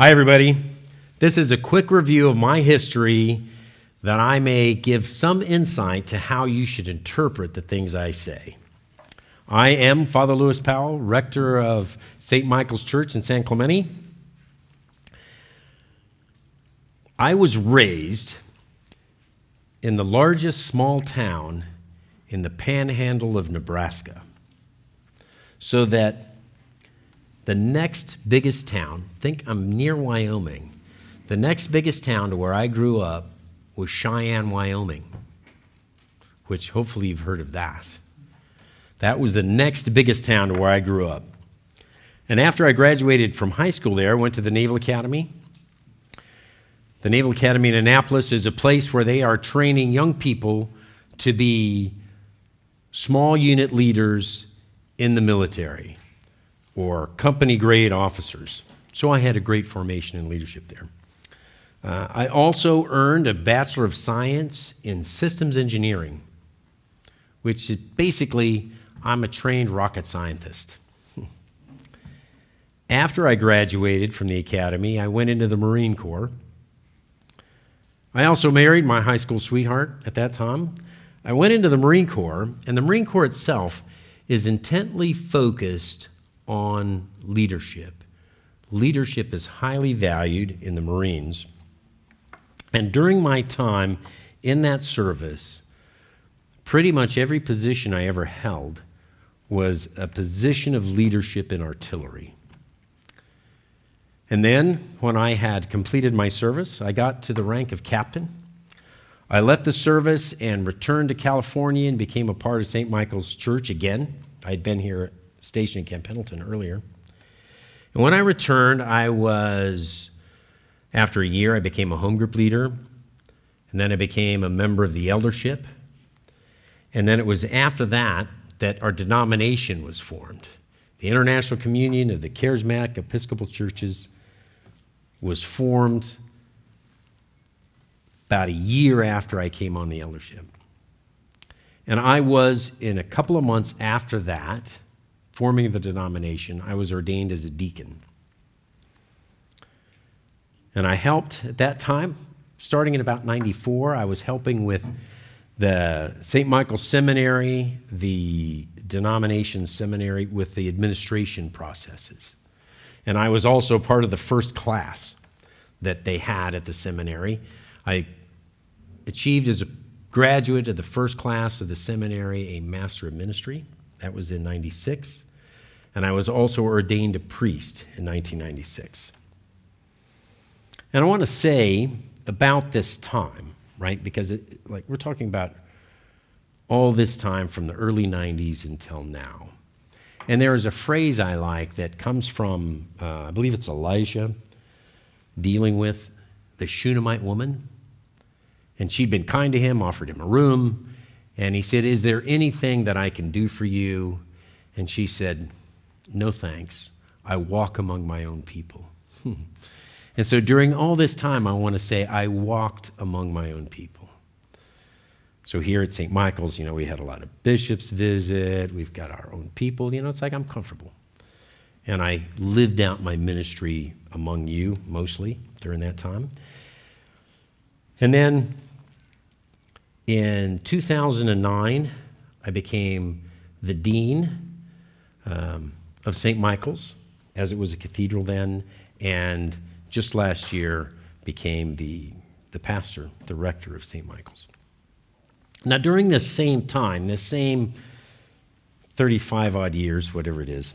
Hi, everybody. This is a quick review of my history that I may give some insight to how you should interpret the things I say. I am Father Louis Powell, rector of St. Michael's Church in San Clemente. I was raised in the largest small town in the panhandle of Nebraska, so that the next biggest town, think I'm near Wyoming, the next biggest town to where I grew up was Cheyenne, Wyoming, which hopefully you've heard of that. That was the next biggest town to where I grew up. And after I graduated from high school there, I went to the Naval Academy. The Naval Academy in Annapolis is a place where they are training young people to be small unit leaders in the military or company grade officers. So I had a great formation in leadership there. I also earned a Bachelor of Science in Systems Engineering, which is basically, I'm a trained rocket scientist. After I graduated from the academy, I went into the Marine Corps. I also married my high school sweetheart at that time. I went into the Marine Corps, and the Marine Corps itself is intently focused on leadership. Leadership is highly valued in the Marines. And during my time in that service, pretty much every position I ever held was a position of leadership in artillery. And then, when I had completed my service, I got to the rank of captain. I left the service and returned to California and became a part of St. Michael's Church again. I'd been here stationed in Camp Pendleton earlier. And when I returned, after a year, I became a home group leader, and then I became a member of the eldership. And then it was after that that our denomination was formed. The International Communion of the Charismatic Episcopal Churches was formed about a year after I came on the eldership. And I was, in a couple of months after that, forming the denomination, I was ordained as a deacon. And I helped at that time, starting in about 94, I was helping with the St. Michael's Seminary, the denomination seminary, with the administration processes. And I was also part of the first class that they had at the seminary. I achieved as a graduate of the first class of the seminary a Master of Ministry. That was in 96. And I was also ordained a priest in 1996. And I want to say about this time, right? Because we're talking about all this time from the early 90s until now. And there is a phrase I like that comes from, I believe it's Elijah, dealing with the Shunammite woman. And she'd been kind to him, offered him a room. And he said, "Is there anything that I can do for you?" And she said, "No thanks. I walk among my own people." And so during all this time, I want to say I walked among my own people. So here at St. Michael's, we had a lot of bishops visit. We've got our own people. It's like I'm comfortable. And I lived out my ministry among you mostly during that time. And then in 2009, I became the dean of St. Michael's, as it was a cathedral then, and just last year became the pastor, the rector of St. Michael's. Now, during this same time, this same 35-odd years, whatever it is,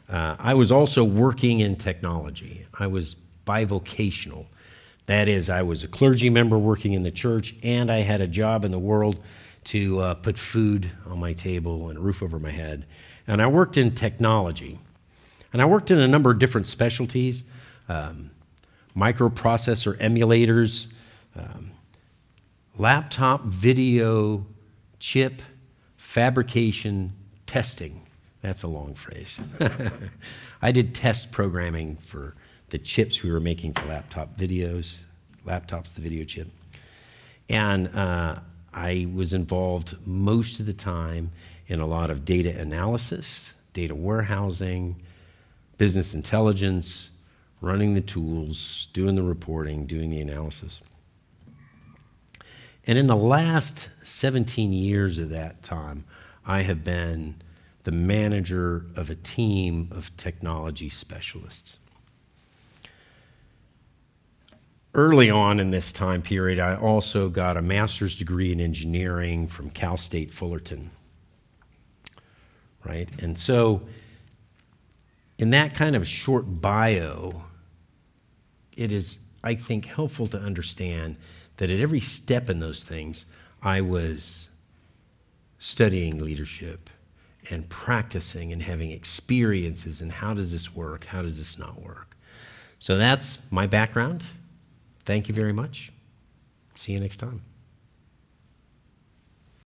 I was also working in technology. I was bivocational. That is, I was a clergy member working in the church, and I had a job in the world to put food on my table and a roof over my head. And I worked in technology. And I worked in a number of different specialties, microprocessor emulators, laptop video chip fabrication testing. That's a long phrase. I did test programming for the chips we were making for laptops, the video chip. And I was involved most of the time in a lot of data analysis, data warehousing, business intelligence, running the tools, doing the reporting, doing the analysis. And in the last 17 years of that time, I have been the manager of a team of technology specialists. Early on in this time period, I also got a master's degree in engineering from Cal State Fullerton, right? And so in that kind of short bio, it is, I think, helpful to understand that at every step in those things, I was studying leadership and practicing and having experiences and how does this work, how does this not work. So that's my background. Thank you very much. See you next time.